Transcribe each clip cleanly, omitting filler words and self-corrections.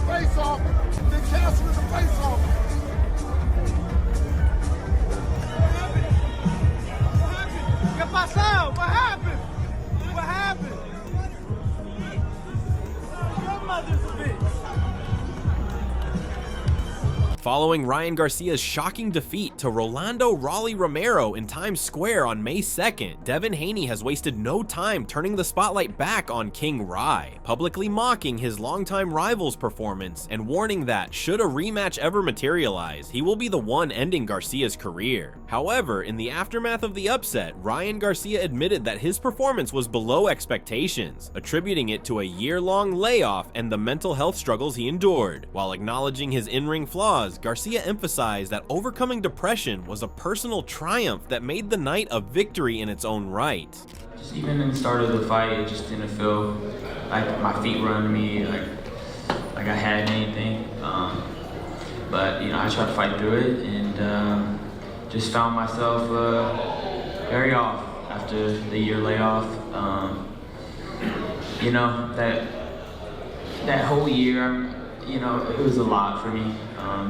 face off, then canceling the face off. ¿Qué pasó? What happened? What happened? Your mother's a bitch. Following Ryan Garcia's shocking defeat to Rolando Rolly Romero in Times Square on May 2nd, Devin Haney has wasted no time turning the spotlight back on King Rye, publicly mocking his longtime rival's performance and warning that, should a rematch ever materialize, he will be the one ending Garcia's career. However, in the aftermath of the upset, Ryan Garcia admitted that his performance was below expectations, attributing it to a year-long layoff and the mental health struggles he endured. While acknowledging his in-ring flaws, Garcia emphasized that overcoming depression was a personal triumph that made the night a victory in its own right. Just even in the start of the fight, it just didn't feel like my feet were under me, like I had anything. But you know, I tried to fight through it, and just found myself very off after the year layoff. You know, that whole year, you know, it was a lot for me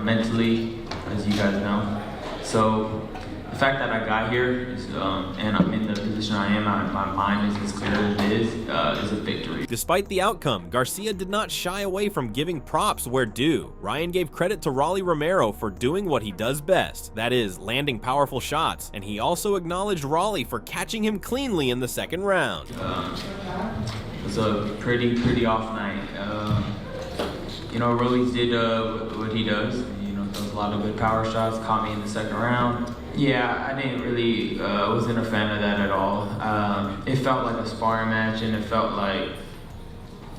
mentally, as you guys know. So the fact that I got here is, and I'm in the position I am, my mind is as clear as it is a victory. Despite the outcome, Garcia did not shy away from giving props where due. Ryan gave credit to Rolly Romero for doing what he does best, that is, landing powerful shots, and he also acknowledged Rolly for catching him cleanly in the second round. It was a pretty off night. You know, Rolly did what he does. You know, throws a lot of good power shots, caught me in the second round. Yeah, I didn't really, wasn't a fan of that at all. It felt like a sparring match, and it felt like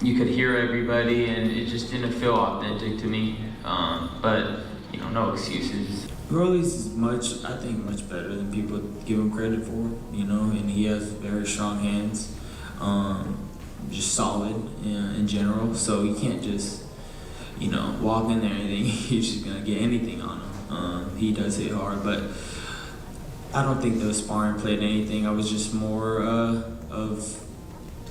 you could hear everybody, and it just didn't feel authentic to me. But, you know, no excuses. Rolly's I think much better than people give him credit for, you know, and he has very strong hands, just solid in general, so you can't just, you know, walk in there and think he's just gonna get anything on him. He does hit hard, but I don't think the sparring played anything. I was just more of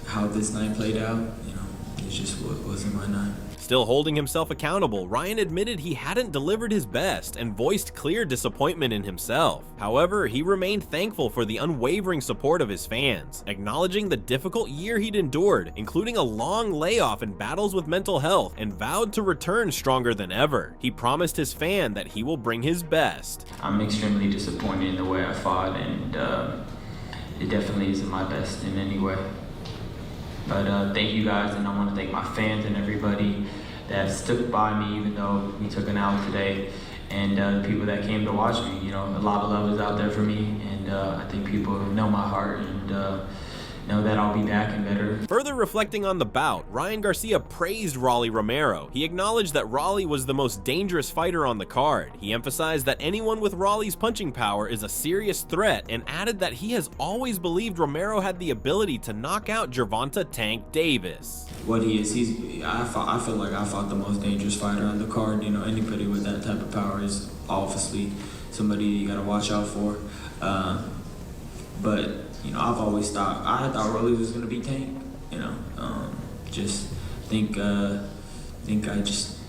how this night played out. You know, it's just what wasn't my night. Still holding himself accountable, Ryan admitted he hadn't delivered his best and voiced clear disappointment in himself. However, he remained thankful for the unwavering support of his fans, acknowledging the difficult year he'd endured, including a long layoff and battles with mental health, and vowed to return stronger than ever. He promised his fan that he will bring his best. I'm extremely disappointed in the way I fought, and it definitely isn't my best in any way. But thank you guys, and I want to thank my fans and everybody that stuck by me even though we took an hour today, and the people that came to watch me. You know, a lot of love is out there for me, and I think people know my heart and know that I'll be back and better. Further reflecting on the bout, Ryan Garcia praised Rolly Romero. He acknowledged that Rolly was the most dangerous fighter on the card. He emphasized that anyone with Rolly's punching power is a serious threat, and added that he has always believed Romero had the ability to knock out Gervonta Tank Davis. What he is, I feel like I fought the most dangerous fighter on the card. You know, anybody with that type of power is obviously somebody you gotta watch out for. But you know, I've always thought, I thought Rolly was gonna be Tank. You know, just think I just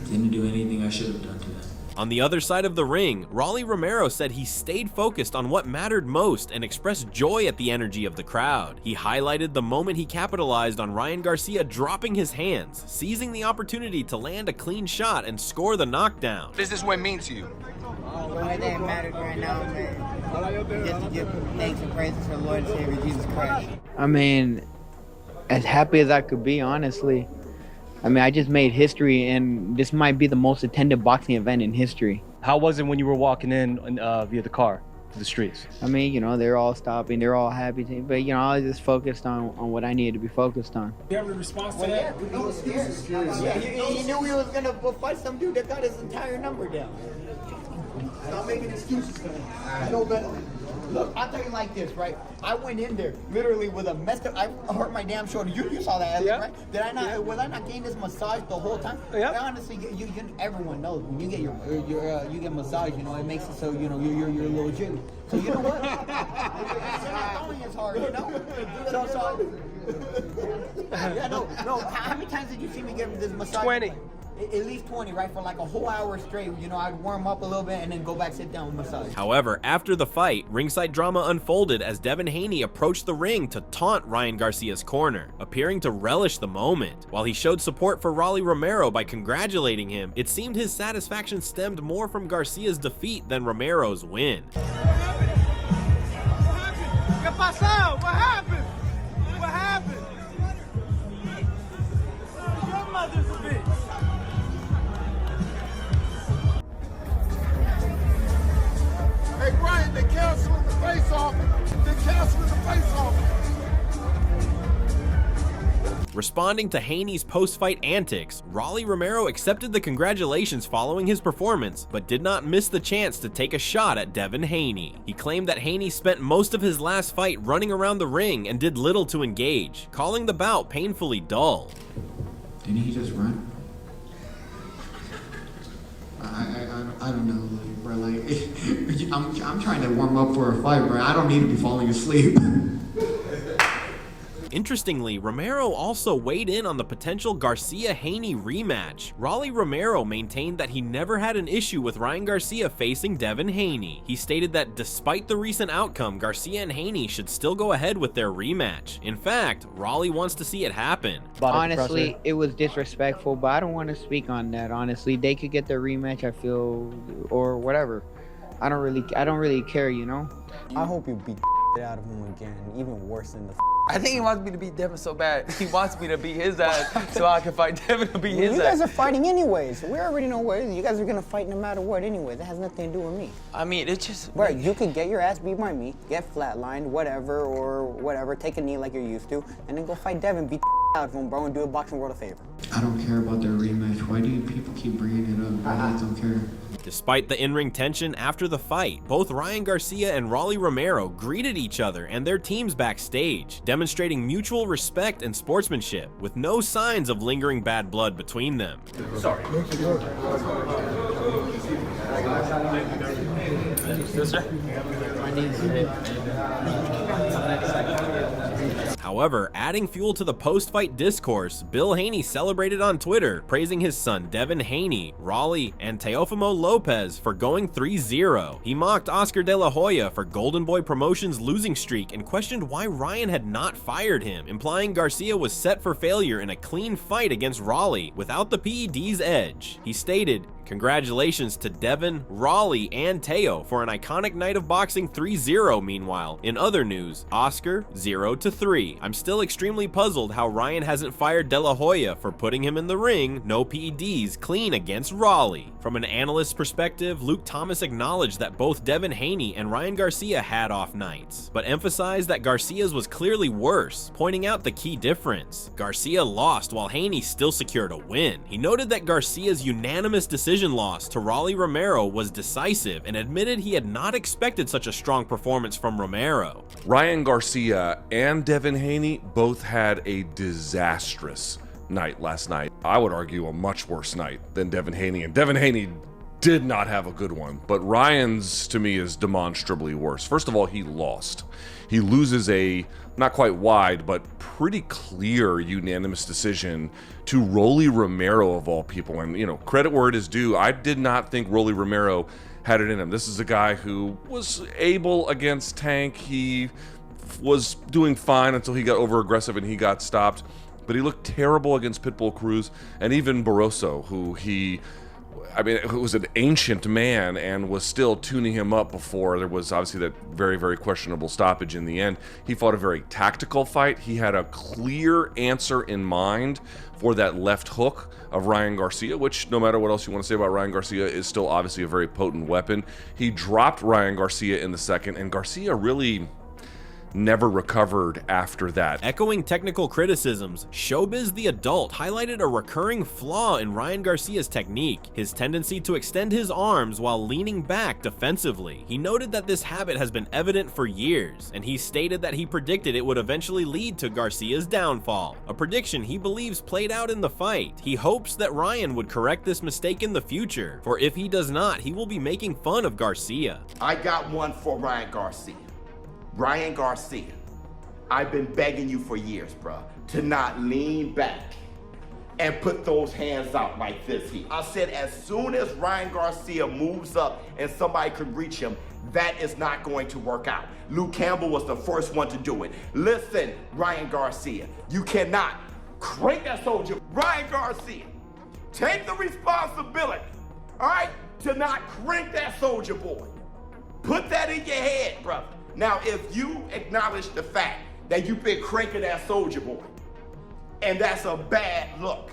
didn't do anything I should have done to them. On the other side of the ring, Rolly Romero said he stayed focused on what mattered most and expressed joy at the energy of the crowd. He highlighted the moment he capitalized on Ryan Garcia dropping his hands, seizing the opportunity to land a clean shot and score the knockdown. What does this win mean to you? The only thing that matters right now, man, just to give thanks and praises to the Lord and Savior Jesus Christ. I mean, as happy as I could be, honestly. I mean, I just made history, and this might be the most attended boxing event in history. How was it when you were walking in via the car to the streets? I mean, you know, they're all stopping, they're all happy, but you know, I was just focused on what I needed to be focused on. You have a response to that? Yeah, he was scared. Yeah, he knew he was gonna fight some dude that got his entire number down. Stop making excuses for him. You know better. Look, I'll tell you like this, right? I went in there literally with a messed up. I hurt my damn shoulder. You saw that, yeah. Right? Did I not? Yeah. Was I not getting this massage the whole time? Yeah. Honestly, everyone knows when you get you get massage, you know, it makes it so you know you're a little jiggle. So you know what? You're not throwing as hard, you know. So yeah, no. How many times did you see me give this massage? 20. at least 20, right? For like a whole hour straight, you know, I'd warm up a little bit and then go back, sit down with massage. However, after the fight, ringside drama unfolded as Devin Haney approached the ring to taunt Ryan Garcia's corner, appearing to relish the moment. While he showed support for Rolly Romero by congratulating him, it seemed his satisfaction stemmed more from Garcia's defeat than Romero's win. ¿Qué pasó? What happened? What happened? Your mother's a bitch. Hey, Brian, they canceling the face-off. They canceling the face-off. Responding to Haney's post-fight antics, Rolly Romero accepted the congratulations following his performance, but did not miss the chance to take a shot at Devin Haney. He claimed that Haney spent most of his last fight running around the ring and did little to engage, calling the bout painfully dull. Didn't he just run? I don't know, like, bro. Like, I'm trying to warm up for a fight, bro. I don't need to be falling asleep. Interestingly, Romero also weighed in on the potential Garcia-Haney rematch. Rolly Romero maintained that he never had an issue with Ryan Garcia facing Devin Haney. He stated that despite the recent outcome, Garcia and Haney should still go ahead with their rematch. In fact, Rolly wants to see it happen. Honestly, it was disrespectful, but I don't want to speak on that. Honestly, they could get their rematch, I feel, or whatever. I don't really care, you know? I hope you beat the out of him again, even worse than the I think he wants me to beat Devin so bad. He wants me to beat his ass so I can fight Devin to beat his ass. You guys are fighting anyways. We already know what it is. You guys are gonna fight no matter what anyway. That has nothing to do with me. I mean, it's just... Right, you could get your ass beat by me, get flatlined, whatever, or whatever, take a knee like you're used to, and then go fight Devin, beat the out of him, bro, and do a boxing world a favor. I don't care about their rematch. Why do people keep bringing it up? I don't care. Despite the in-ring tension after the fight, both Ryan Garcia and Rolly Romero greeted each other and their teams backstage, demonstrating mutual respect and sportsmanship, with no signs of lingering bad blood between them. Sorry. However, adding fuel to the post-fight discourse, Bill Haney celebrated on Twitter, praising his son Devin Haney, Rolly, and Teofimo Lopez for going 3-0. He mocked Oscar De La Hoya for Golden Boy Promotions' losing streak and questioned why Ryan had not fired him, implying Garcia was set for failure in a clean fight against Rolly without the PED's edge. He stated, "Congratulations to Devin, Rolly, and Teo for an iconic night of boxing 3-0. Meanwhile, in other news, Oscar 0-3. I'm still extremely puzzled how Ryan hasn't fired De La Hoya for putting him in the ring, no PEDs, clean against Rolly." From an analyst's perspective, Luke Thomas acknowledged that both Devin Haney and Ryan Garcia had off nights, but emphasized that Garcia's was clearly worse, pointing out the key difference. Garcia lost while Haney still secured a win. He noted that Garcia's unanimous decision loss to Rolly Romero was decisive and admitted he had not expected such a strong performance from Romero. Ryan Garcia and Devin Haney both had a disastrous night last night. I would argue a much worse night than Devin Haney, and Devin Haney did not have a good one, but Ryan's to me is demonstrably worse. First of all, he lost. He loses a not quite wide, but pretty clear unanimous decision to Rolly Romero of all people. And, you know, credit where it is due. I did not think Rolly Romero had it in him. This is a guy who was able against Tank. He was doing fine until he got over aggressive and he got stopped. But he looked terrible against Pitbull Cruz and even Barroso, who who was an ancient man and was still tuning him up before there was obviously that very, very questionable stoppage in the end. He fought a very tactical fight. He had a clear answer in mind for that left hook of Ryan Garcia, which no matter what else you want to say about Ryan Garcia is still obviously a very potent weapon. He dropped Ryan Garcia in the second, and Garcia really never recovered after that. Echoing technical criticisms, Showbiz the Adult highlighted a recurring flaw in Ryan Garcia's technique, his tendency to extend his arms while leaning back defensively. He noted that this habit has been evident for years, and he stated that he predicted it would eventually lead to Garcia's downfall, a prediction he believes played out in the fight. He hopes that Ryan would correct this mistake in the future, for if he does not, he will be making fun of Garcia. I got one for Ryan Garcia. Ryan Garcia, I've been begging you for years, bro, to not lean back and put those hands out like this here. I said as soon as Ryan Garcia moves up and somebody can reach him, that is not going to work out. Luke Campbell was the first one to do it. Listen, Ryan Garcia, you cannot crank that soldier. Ryan Garcia, take the responsibility, all right, to not crank that soldier boy. Put that in your head, brother. Now, if you acknowledge the fact that you've been cranking that soldier boy, and that's a bad look,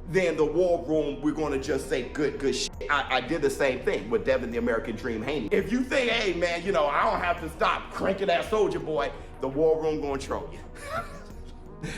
then the war room, we're gonna just say good shit. I did the same thing with Devin the American Dream Haney. If you think, hey man, you know, I don't have to stop cranking that soldier boy, the war room gonna troll you.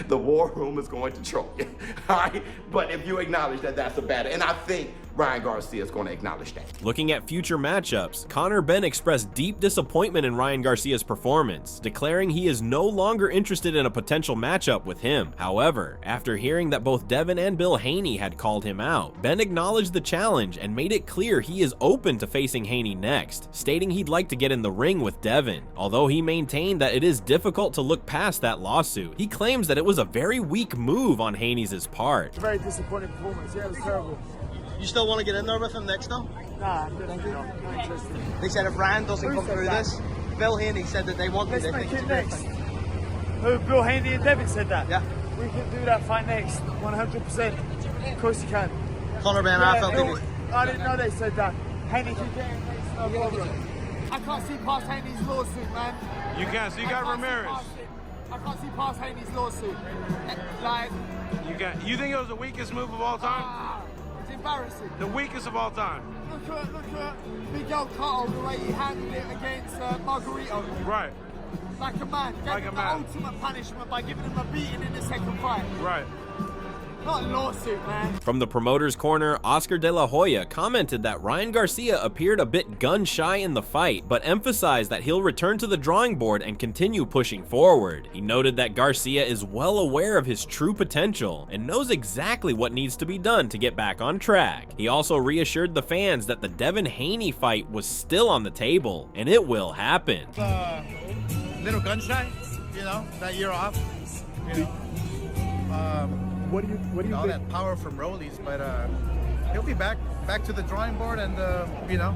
The war room is going to troll you, all right? But if you acknowledge that that's a bad, and I think Ryan Garcia is going to acknowledge that. Looking at future matchups, Conor Benn expressed deep disappointment in Ryan Garcia's performance, declaring he is no longer interested in a potential matchup with him. However, after hearing that both Devin and Bill Haney had called him out, Benn acknowledged the challenge and made it clear he is open to facing Haney next, stating he'd like to get in the ring with Devin. Although he maintained that it is difficult to look past that lawsuit, he claims that it was a very weak move on Haney's part. Very disappointing performance. Yeah, it was terrible. You still want to get in there with him next though? Nah, not interested. They said if Ryan doesn't come through this, Bill Haney said that they want Let's to. make it next. Who? Bill Haney and Devin said that? Yeah. We can do that fight next, 100%. Of course you can. Conor Benn, Yeah, I felt no, I didn't know they said that. Haney can get in next, no problem. I can't see past Haney's lawsuit, man. You can't, so you got Ramirez. I can't see past Haney's lawsuit. Like, you think it was the weakest move of all time? It's embarrassing. The weakest of all time. Look at Miguel Cotto, the way he handled it against Margarito. Right. Like a man. Gave him the ultimate punishment by giving him a beating in the second fight. Right. Not a lawsuit, man. From the promoter's corner, Oscar De La Hoya commented that Ryan Garcia appeared a bit gun-shy in the fight, but emphasized that he'll return to the drawing board and continue pushing forward. He noted that Garcia is well aware of his true potential and knows exactly what needs to be done to get back on track. He also reassured the fans that the Devin Haney fight was still on the table, and it will happen. Little gun-shy, you know, that year off, you know. What do you all think? That power from Rollies, but he'll be back to the drawing board, and you know,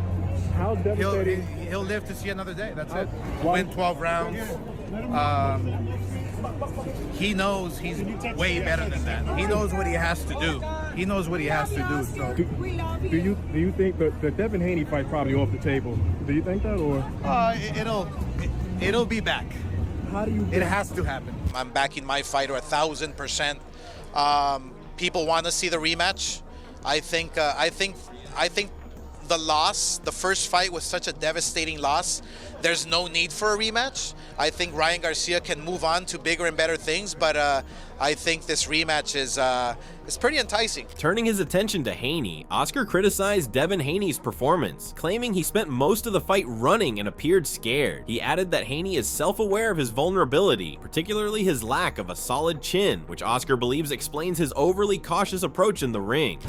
how devastating? He'll live to see another day. That's it. Why? Win 12 rounds. He knows he's way better than that. He knows what he has to do. He knows what he has to do. So, do you think the Devin Haney fight probably off the table? Do you think that, or it'll be back. How do you? It has to happen. I'm backing my fighter 1,000%. People want to see the rematch. I think the loss, the first fight was such a devastating loss. There's no need for a rematch. I think Ryan Garcia can move on to bigger and better things, but I think this rematch is pretty enticing. Turning his attention to Haney, Oscar criticized Devin Haney's performance, claiming he spent most of the fight running and appeared scared. He added that Haney is self-aware of his vulnerability, particularly his lack of a solid chin, which Oscar believes explains his overly cautious approach in the ring.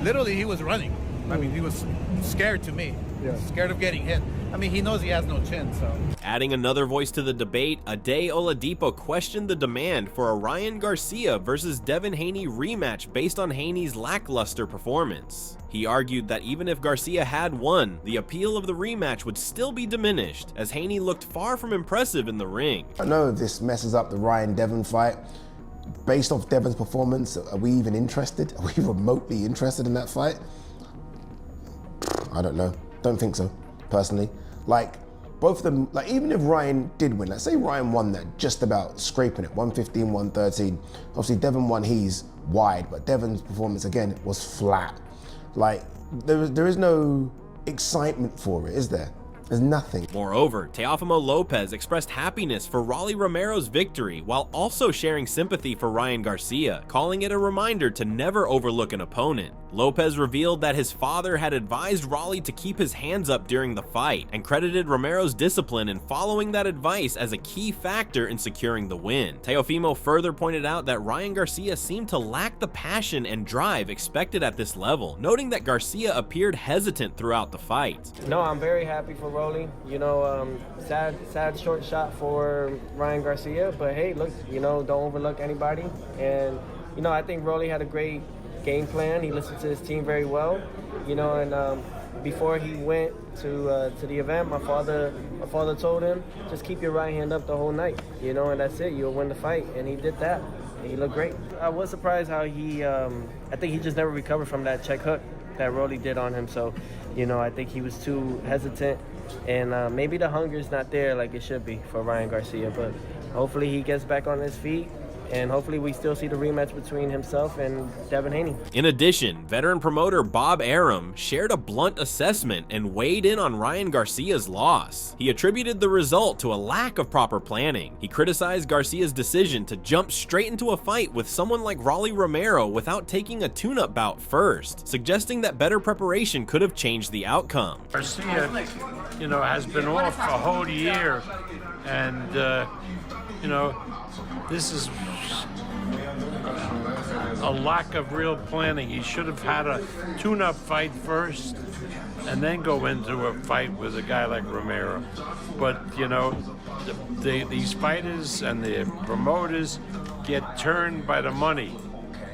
Literally, he was running. I mean, he was scared to me. Yeah. Scared of getting hit. I mean, he knows he has no chin, so. Adding another voice to the debate, Ade Oladipo questioned the demand for a Ryan Garcia versus Devin Haney rematch based on Haney's lackluster performance. He argued that even if Garcia had won, the appeal of the rematch would still be diminished, as Haney looked far from impressive in the ring. I know this messes up the Ryan-Devin fight. Based off Devin's performance, are we even interested? Are we remotely interested in that fight? I don't know. Don't think so, personally. Like, both of them, like, even if Ryan did win, let's say Ryan won that, just about scraping it, 115, 113. Obviously, Devin won, he's wide, but Devin's performance, again, was flat. Like, there is no excitement for it, is there? There's nothing. Moreover, Teofimo Lopez expressed happiness for Rolly Romero's victory while also sharing sympathy for Ryan Garcia, calling it a reminder to never overlook an opponent. Lopez revealed that his father had advised Rolly to keep his hands up during the fight and credited Romero's discipline in following that advice as a key factor in securing the win. Teofimo further pointed out that Ryan Garcia seemed to lack the passion and drive expected at this level, noting that Garcia appeared hesitant throughout the fight. No, I'm very happy for Rolly. You know, sad short shot for Ryan Garcia, but hey, look, you know, don't overlook anybody. And you know, I think Rolly had a great game plan. He listened to his team very well, you know, and before he went to the event, my father told him, just keep your right hand up the whole night, you know, and that's it. You'll win the fight, and he did that. And he looked great. I was surprised how he, I think he just never recovered from that check hook that Rolly did on him. So, you know, I think he was too hesitant, and maybe the hunger's not there like it should be for Ryan Garcia. But hopefully he gets back on his feet, and hopefully we still see the rematch between himself and Devin Haney. In addition, veteran promoter Bob Arum shared a blunt assessment and weighed in on Ryan Garcia's loss. He attributed the result to a lack of proper planning. He criticized Garcia's decision to jump straight into a fight with someone like Rolly Romero without taking a tune-up bout first, suggesting that better preparation could have changed the outcome. Garcia, you know, has been off a whole year, and you know, this is a lack of real planning. He should have had a tune-up fight first and then go into a fight with a guy like Romero. But, you know, these fighters and the promoters get turned by the money,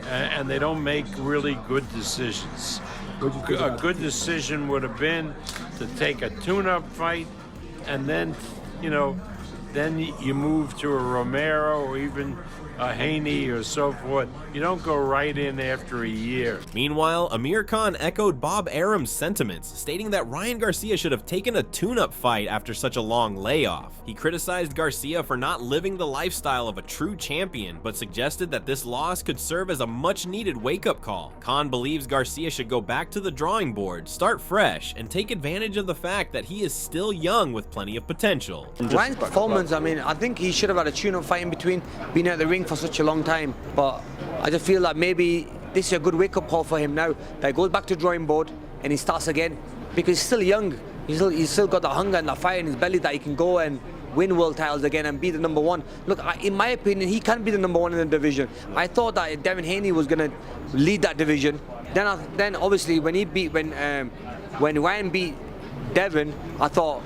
and they don't make really good decisions. A good decision would have been to take a tune-up fight, and then, you know, then you move to a Romero or even a Haney or so forth. You don't go right in after a year. Meanwhile, Amir Khan echoed Bob Arum's sentiments, stating that Ryan Garcia should have taken a tune-up fight after such a long layoff. He criticized Garcia for not living the lifestyle of a true champion, but suggested that this loss could serve as a much-needed wake-up call. Khan believes Garcia should go back to the drawing board, start fresh, and take advantage of the fact that he is still young with plenty of potential. Ryan's performance, I mean, I think he should have had a tune-up fight in between, being at the ring for such a long time, but I just feel like maybe this is a good wake-up call for him now, that he goes back to drawing board and he starts again, because he's still young. He's still got the hunger and the fire in his belly that he can go and win world titles again and be the number 1. Look, in my opinion, he can be the number 1 in the division. I thought that Devin Haney was going to lead that division. Then obviously when Ryan beat Devin, I thought,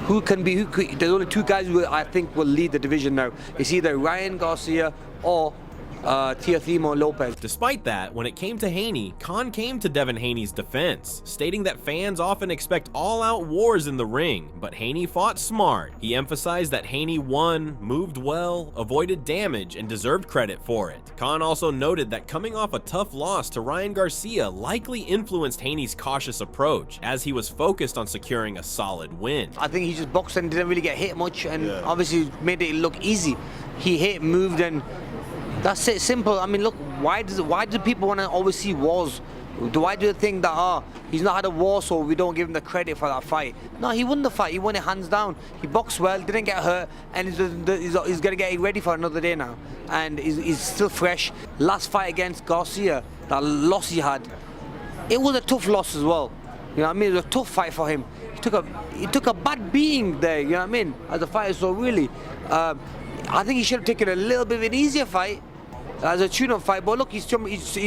there's only 2 guys who I think will lead the division now. It's either Ryan Garcia or Teofimo Lopez. Despite that, when it came to Haney, Khan came to Devin Haney's defense, stating that fans often expect all-out wars in the ring, but Haney fought smart. He emphasized that Haney won, moved well, avoided damage, and deserved credit for it. Khan also noted that coming off a tough loss to Ryan Garcia likely influenced Haney's cautious approach, as he was focused on securing a solid win. I think he just boxed and didn't really get hit much, and obviously made it look easy. He hit, moved, and that's it, simple. I mean, look, why do people want to always see wars? Why do they think that, he's not had a war, so we don't give him the credit for that fight? No, he won the fight. He won it hands down. He boxed well, didn't get hurt, and he's going to get ready for another day now. And he's still fresh. Last fight against Garcia, that loss he had, it was a tough loss as well. You know what I mean? It was a tough fight for him. He took a bad beating there, you know what I mean, as a fighter. So really, I think he should have taken a little bit of an easier fight, as a tune-up fight, but look, he's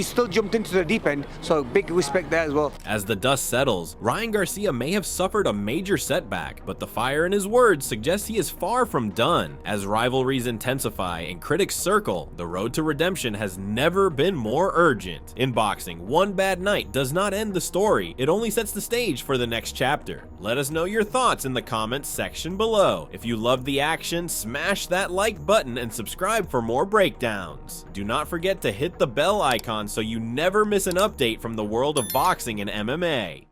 still jumped into the deep end, so big respect there as well. As the dust settles, Ryan Garcia may have suffered a major setback, but the fire in his words suggests he is far from done. As rivalries intensify and critics circle, the road to redemption has never been more urgent. In boxing, one bad night does not end the story, it only sets the stage for the next chapter. Let us know your thoughts in the comments section below. If you loved the action, smash that like button and subscribe for more breakdowns. Do not forget to hit the bell icon so you never miss an update from the world of boxing and MMA.